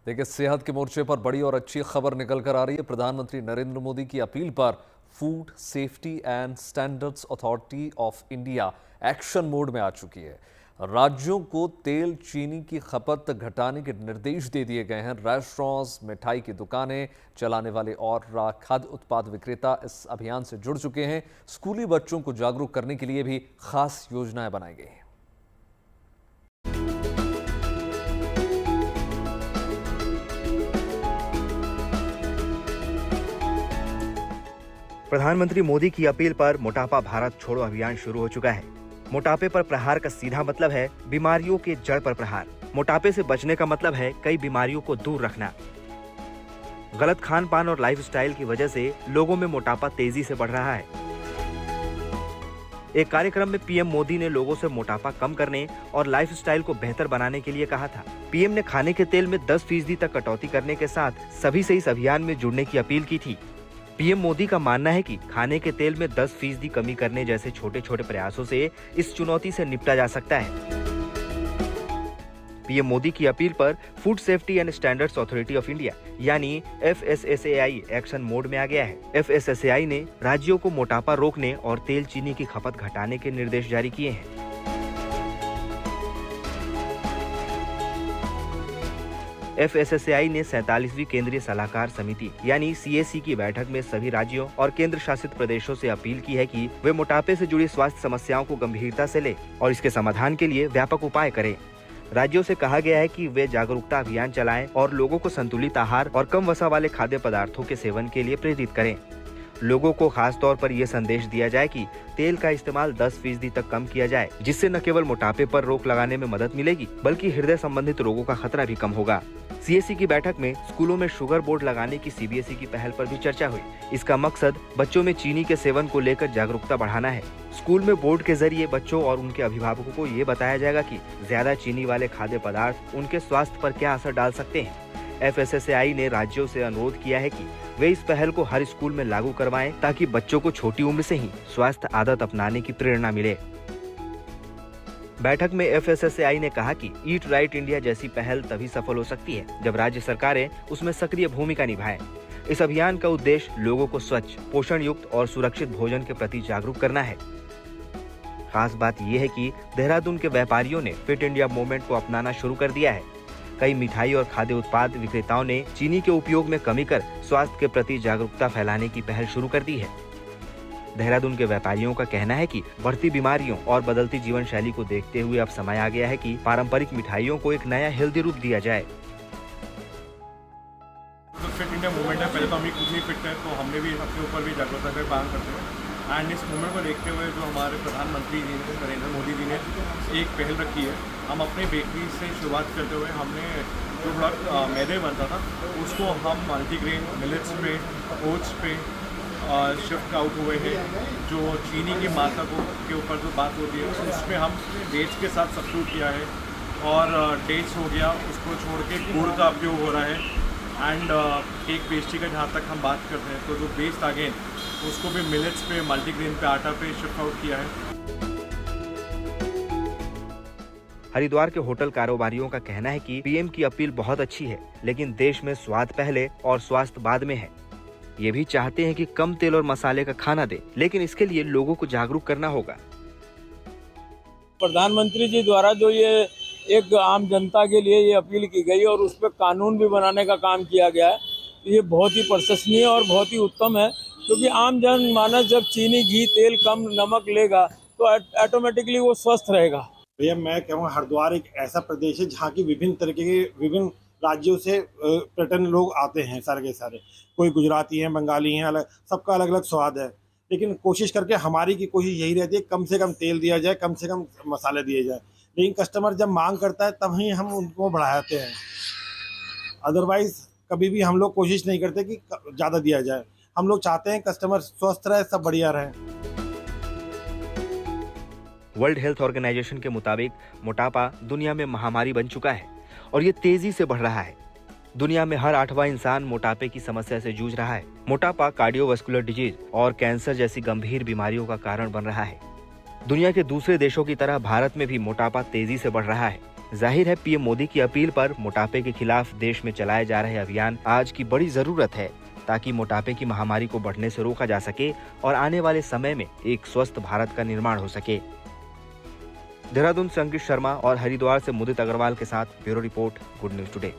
देखिए, सेहत के मोर्चे पर बड़ी और अच्छी खबर निकल कर आ रही है। प्रधानमंत्री नरेंद्र मोदी की अपील पर food safety and standards authority of India action mode में आ चुकी है। राज्यों को तेल चीनी की खपत घटाने के निर्देश दे दिए गए हैं। रेस्टोरेंट्स, मिठाई की दुकानें चलाने वाले और खाद्य उत्पाद विक्रेता इस अभियान से जुड़ चुके हैं। स्कूली बच्चों को जागरूक करने के लिए भी खास योजनाएं बनाई गई हैं। प्रधानमंत्री मोदी की अपील पर मोटापा भारत छोड़ो अभियान शुरू हो चुका है। मोटापे पर प्रहार का सीधा मतलब है बीमारियों के जड़ पर प्रहार। मोटापे से बचने का मतलब है कई बीमारियों को दूर रखना। गलत खान पान और लाइफस्टाइल की वजह से लोगों में मोटापा तेजी से बढ़ रहा है। एक कार्यक्रम में पीएम मोदी ने लोगों से मोटापा कम करने और लाइफस्टाइल को बेहतर बनाने के लिए कहा था। पीएम ने खाने के तेल में 10% तक कटौती करने के साथ सभी से इस अभियान में जुड़ने की अपील की थी। पीएम मोदी का मानना है कि खाने के तेल में 10% कमी करने जैसे छोटे छोटे प्रयासों से इस चुनौती से निपटा जा सकता है। पीएम मोदी की अपील पर food safety and standards authority of India यानी FSSAI एक्शन मोड में आ गया है। FSSAI ने राज्यों को मोटापा रोकने और तेल चीनी की खपत घटाने के निर्देश जारी किए हैं। FSSAI ने 47वीं केंद्रीय सलाहकार समिति यानी CAC की बैठक में सभी राज्यों और केंद्र शासित प्रदेशों से अपील की है कि वे मोटापे से जुड़ी स्वास्थ्य समस्याओं को गंभीरता से लें और इसके समाधान के लिए व्यापक उपाय करें। राज्यों से कहा गया है कि वे जागरूकता अभियान चलाएं और लोगों को संतुलित आहार और कम वसा वाले खाद्य पदार्थों के सेवन के लिए प्रेरित करें। लोगों को खास तौर पर यह संदेश दिया जाए कि तेल का इस्तेमाल 10% तक कम किया जाए, जिससे न केवल मोटापे पर रोक लगाने में मदद मिलेगी बल्कि हृदय संबंधित रोगों का खतरा भी कम होगा। CAC की बैठक में स्कूलों में शुगर बोर्ड लगाने की CBSE की पहल पर भी चर्चा हुई। इसका मकसद बच्चों में चीनी के सेवन को लेकर जागरूकता बढ़ाना है। स्कूल में बोर्ड के जरिए बच्चों और उनके अभिभावकों को ये बताया जाएगा कि ज्यादा चीनी वाले खाद्य पदार्थ उनके स्वास्थ्य पर क्या असर डाल सकते हैं। FSSAI ने राज्यों से अनुरोध किया है कि वे इस पहल को हर स्कूल में लागू करवाएं ताकि बच्चों को छोटी उम्र से ही स्वास्थ्य आदत अपनाने की प्रेरणा मिले। बैठक में FSSAI ने कहा कि ईट राइट इंडिया जैसी पहल तभी सफल हो सकती है जब राज्य सरकारें उसमें सक्रिय भूमिका निभाएं। इस अभियान का उद्देश्य लोगों को स्वच्छ, पोषण युक्त और सुरक्षित भोजन के प्रति जागरूक करना है। खास बात यह है कि देहरादून के व्यापारियों ने फिट इंडिया मूवमेंट को अपनाना शुरू कर दिया है। कई मिठाई और खाद्य उत्पाद विक्रेताओं ने चीनी के उपयोग में कमी कर स्वास्थ्य के प्रति जागरूकता फैलाने की पहल शुरू कर दी है। देहरादून के व्यापारियों का कहना है कि बढ़ती बीमारियों और बदलती जीवन शैली को देखते हुए अब समय आ गया है कि पारंपरिक मिठाइयों को एक नया हेल्दी रूप दिया जाए। जो फिट इंडिया मूवमेंट है, पहले तो हम ही खुद नहीं फिट है, तो हमने भी अपने ऊपर भी जागरूकता का काम करते हैं। एंड इस मूवमेंट को देखते हुए जो हमारे प्रधानमंत्री जी ने, नरेंद्र मोदी जी ने एक पहल रखी है। हम अपने बेकरी से शुरुआत करते हुए हमने जो बड़ा मैदे बनता था उसको हम मल्टीग्रेन मिलेट्स पे, ओट्स पे शिफ्ट आउट हुए हैं। जो चीनी की मात्रा के ऊपर जो बात होती है उसमें हम डेट्स के साथ सब्स्टिट्यूट किया है और डेट्स हो गया, उसको छोड़ के गुड़ का उपयोग हो रहा है। एंड केक पेस्ट्री का जहाँ तक हम बात करते हैं तो जो बेस्ड अगेन उसको भी मिलेट्स पे, मल्टीग्रेन पे, आटा पे शिफ्ट आउट किया है। हरिद्वार के होटल कारोबारियों का कहना है कि पीएम की अपील बहुत अच्छी है, लेकिन देश में स्वाद पहले और स्वास्थ्य बाद में है। ये भी चाहते हैं कि कम तेल और मसाले का खाना दे, लेकिन इसके लिए लोगों को जागरूक करना होगा। प्रधानमंत्री जी द्वारा जो ये एक आम जनता के लिए ये अपील की गई और उस पर कानून भी बनाने का काम किया गया है, ये बहुत ही प्रशंसनीय और बहुत ही उत्तम है। क्योंकि आम जन मानस जब चीनी, घी, तेल कम, नमक लेगा तो ऑटोमेटिकली वो स्वस्थ रहेगा। भैया मैं कहूँगा हरिद्वार एक ऐसा प्रदेश है जहाँ की विभिन्न तरीके के विभिन्न राज्यों से पर्यटन लोग आते हैं। सारे के सारे, कोई गुजराती हैं, बंगाली हैं, अलग सबका अलग अलग स्वाद है। लेकिन कोशिश करके हमारी की कोशिश यही रहती है कम से कम तेल दिया जाए, कम से कम मसाले दिए जाए। लेकिन कस्टमर जब मांग करता है तब ही हम उनको बढ़ाते हैं। अदरवाइज कभी भी हम लोग कोशिश नहीं करते कि ज़्यादा दिया जाए। हम लोग चाहते हैं कस्टमर स्वस्थ रहे, सब बढ़िया रहे। वर्ल्ड हेल्थ ऑर्गेनाइजेशन के मुताबिक मोटापा दुनिया में महामारी बन चुका है और ये तेजी से बढ़ रहा है। दुनिया में हर 8वां इंसान मोटापे की समस्या से जूझ रहा है। मोटापा कार्डियोवास्कुलर डिजीज और कैंसर जैसी गंभीर बीमारियों का कारण बन रहा है। दुनिया के दूसरे देशों की तरह भारत में भी मोटापा तेजी से बढ़ रहा है। जाहिर है पीएम मोदी की अपील पर मोटापे के खिलाफ देश में चलाए जा रहे अभियान आज की बड़ी जरूरत है, ताकि मोटापे की महामारी को बढ़ने से रोका जा सके और आने वाले समय में एक स्वस्थ भारत का निर्माण हो सके। देहरादून से अंकित शर्मा और हरिद्वार से मुदित अग्रवाल के साथ bureau report, good news today.